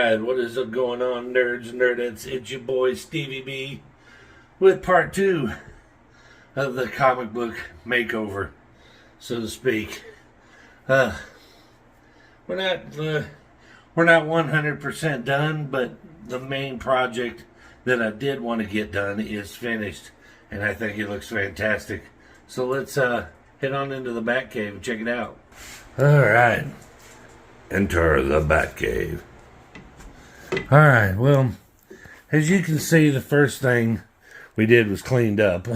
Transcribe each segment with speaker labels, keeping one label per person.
Speaker 1: Alright, what is going on, nerds and nerdettes? It's your boy Stevie B with part 2 of the comic book makeover, so to speak. We're not 100% done, but the main project that I did want to get done is finished, and I think it looks fantastic. So let's head on into the Batcave and check it out. Alright, enter the Batcave. Alright, well, as you can see, the first thing we did was cleaned up.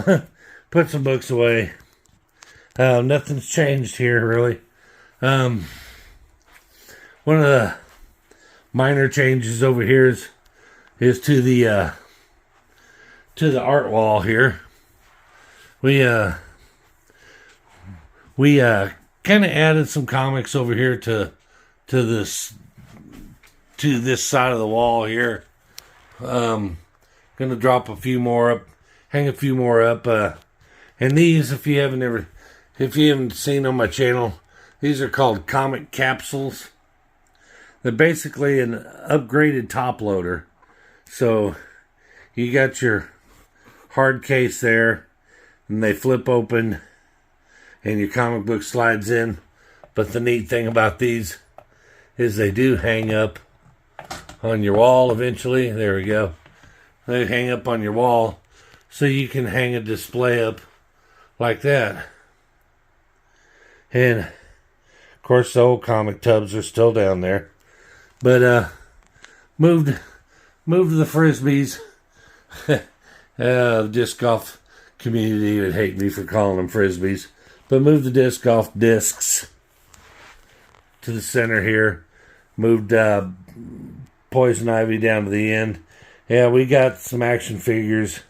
Speaker 1: Put some books away. Nothing's changed here, really. One of the minor changes over here is to the art wall here. We kind of added some comics over here to this side of the wall here. Gonna drop a few more up, hang a few more up. And these, if you haven't seen on my channel, these are called comic capsules. They're basically an upgraded top loader. So you got your hard case there, and they flip open, and your comic book slides in. But the neat thing about these is they do hang up on your wall eventually. There we go. They hang up on your wall, so you can hang a display up like that. And of course the old comic tubs are still down there. But moved the frisbees. The disc golf community would hate me for calling them frisbees. But moved the disc golf discs to the center here. Moved Poison Ivy down to the end. Yeah, we got some action figures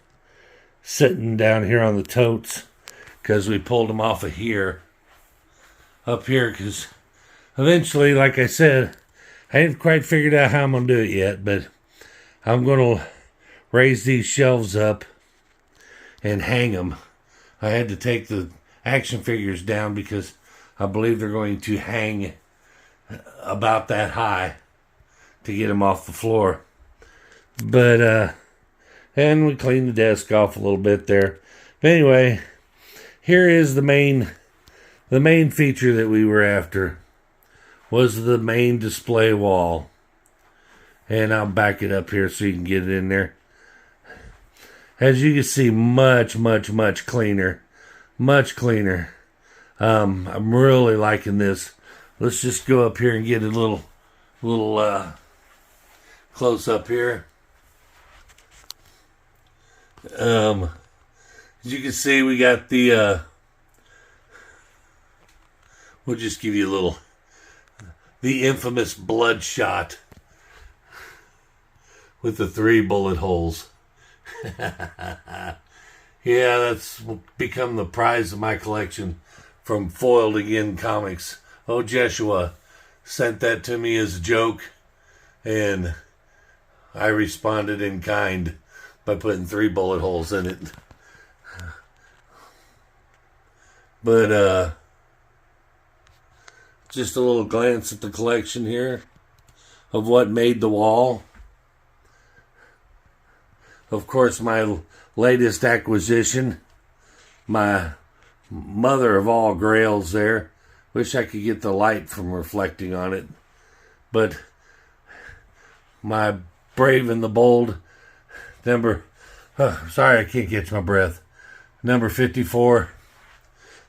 Speaker 1: sitting down here on the totes because we pulled them off of here. Up here, because eventually, like I said, I haven't quite figured out how I'm going to do it yet, but I'm going to raise these shelves up and hang them. I had to take the action figures down because I believe they're going to hang about that high to get them off the floor. But and we cleaned the desk off a little bit there. But anyway, here is the main feature that we were after, was the main display wall. And I'll back it up here so you can get it in there. As you can see, much cleaner. Much cleaner. I'm really liking this. Let's just go up here and get a little close up here. As you can see, we got the we'll just give you the infamous bloodshot with the 3 bullet holes. Yeah, that's become the prize of my collection from Foiled Again Comics. Oh, Jeshua sent that to me as a joke, and I responded in kind by putting 3 bullet holes in it. But just a little glance at the collection here of what made the wall. Of course, my latest acquisition, my mother of all grails there. Wish I could get the light from reflecting on it. But my Brave and the Bold sorry, I can't catch my breath. Number 54,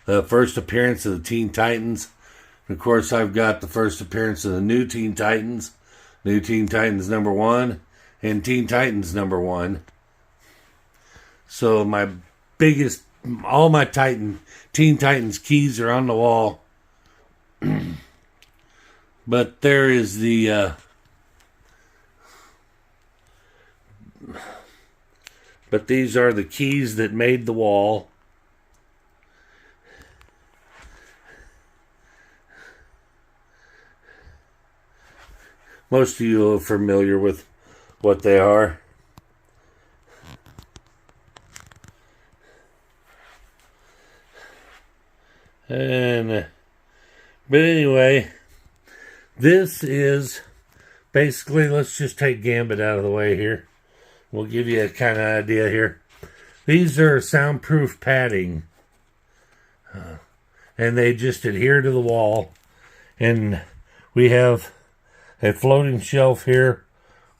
Speaker 1: the first appearance of the Teen Titans. Of course, I've got the first appearance of the New Teen Titans, New Teen Titans number 1, and Teen Titans number 1. So all my Teen Titans keys are on the wall. But there is but these are the keys that made the wall. Most of you are familiar with what they are. But anyway, this is basically, let's just take Gambit out of the way here. We'll give you a kind of idea here. These are soundproof padding. And they just adhere to the wall. And we have a floating shelf here.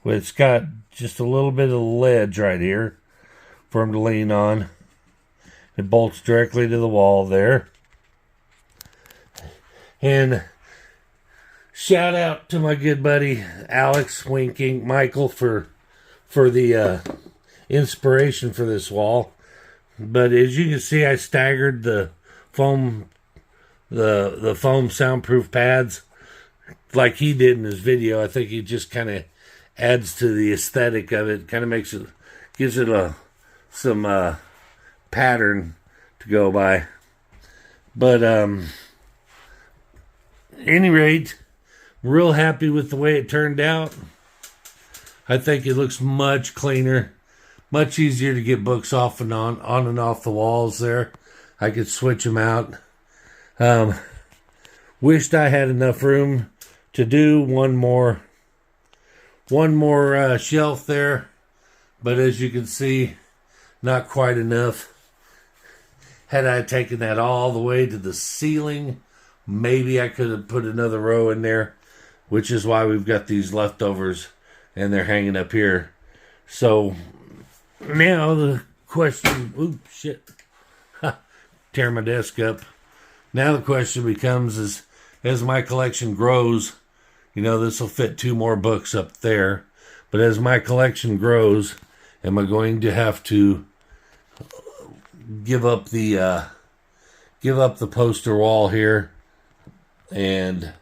Speaker 1: It's got just a little bit of ledge right here for him to lean on. It bolts directly to the wall there. And shout out to my good buddy Alex Winking Michael for the inspiration for this wall. But as you can see, I staggered the foam soundproof pads like he did in his video. I think he just kind of adds to the aesthetic of it. Kind of gives it some pattern to go by. But any rate, real happy with the way it turned out. I think it looks much cleaner, much easier to get books off and on and off the walls there. I could switch them out. Wished I had enough room to do one more shelf there, but as you can see, not quite enough. Had I taken that all the way to the ceiling, maybe I could have put another row in there, which is why we've got these leftovers and they're hanging up here. So now the question, oops, shit, tear my desk up. Now the question becomes is, as my collection grows, this will fit 2 more books up there. But as my collection grows, am I going to have to give up the poster wall here and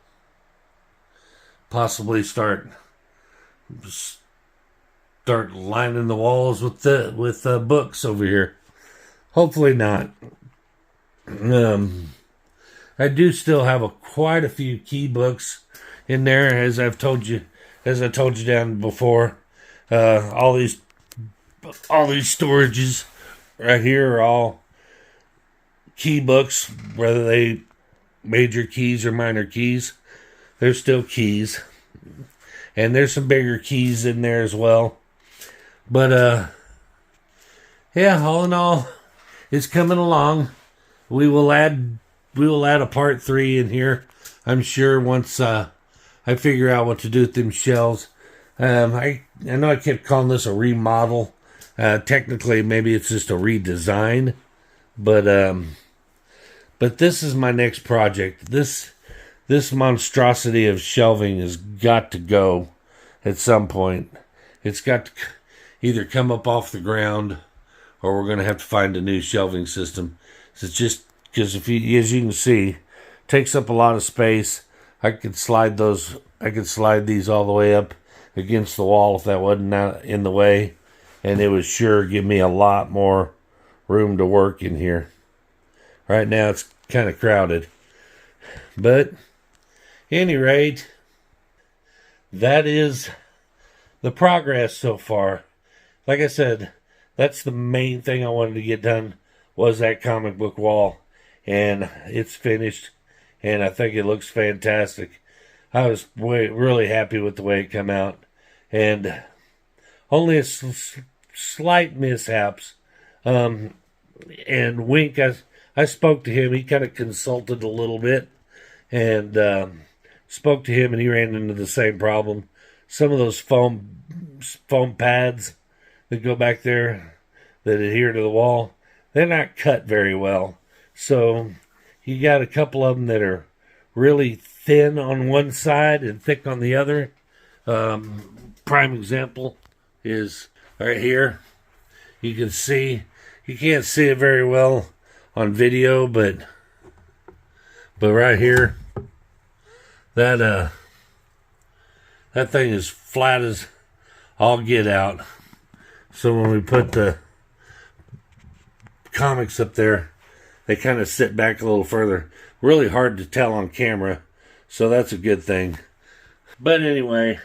Speaker 1: possibly start lining the walls with books over here? Hopefully not. I do still have quite a few key books in there, as I told you down before. All these storages right here are all key books, whether they major keys or minor keys. They're still keys. And there's some bigger keys in there as well. But yeah, all in all, it's coming along. We will add a part 3 in here, I'm sure, once I figure out what to do with them shelves. I know I kept calling this a remodel. Technically, maybe it's just a redesign, but this is my next project. This monstrosity of shelving has got to go at some point. It's got to either come up off the ground, or we're going to have to find a new shelving system. So it's just because as you can see, it takes up a lot of space. I could slide these all the way up against the wall if that wasn't in the way, and it would sure give me a lot more room to work in here. Right now it's kind of crowded, but any rate, that is the progress so far. Like I said, that's the main thing I wanted to get done, was that comic book wall, and it's finished, and I think it looks fantastic. I was really happy with the way it came out, and only a slight mishaps. And Wink, I spoke to him. He kind of consulted a little bit, and spoke to him, and he ran into the same problem. Some of those foam pads that go back there that adhere to the wall, they're not cut very well. So you got a couple of them that are really thin on one side and thick on the other. Prime example is right here. You can see, you can't see it very well on video, but right here, that thing is flat as all get out. So when we put the comics up there, they kind of sit back a little further. Really hard to tell on camera, so that's a good thing. But anyway,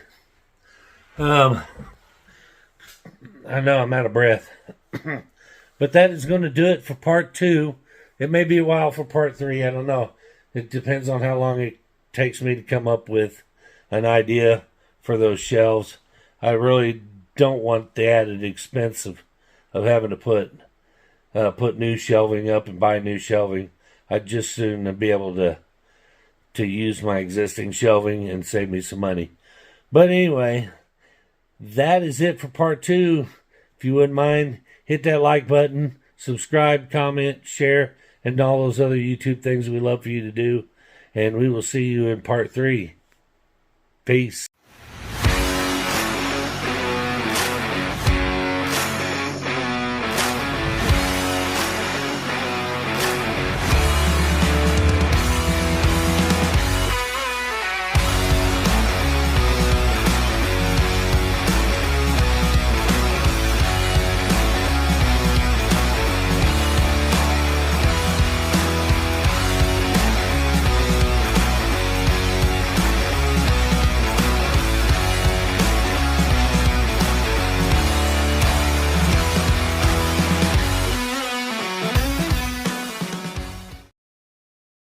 Speaker 1: I know I'm out of breath. But that is going to do it for part 2. It may be a while for part 3, I don't know. It depends on how long it takes me to come up with an idea for those shelves. I really don't want the added expense of having to put new shelving up and buy new shelving. I'd just soon be able to use my existing shelving and save me some money. But anyway, that is it for part 2. If you wouldn't mind, hit that like button, subscribe, comment, share, and all those other YouTube things we love for you to do. And we will see you in part 3. Peace.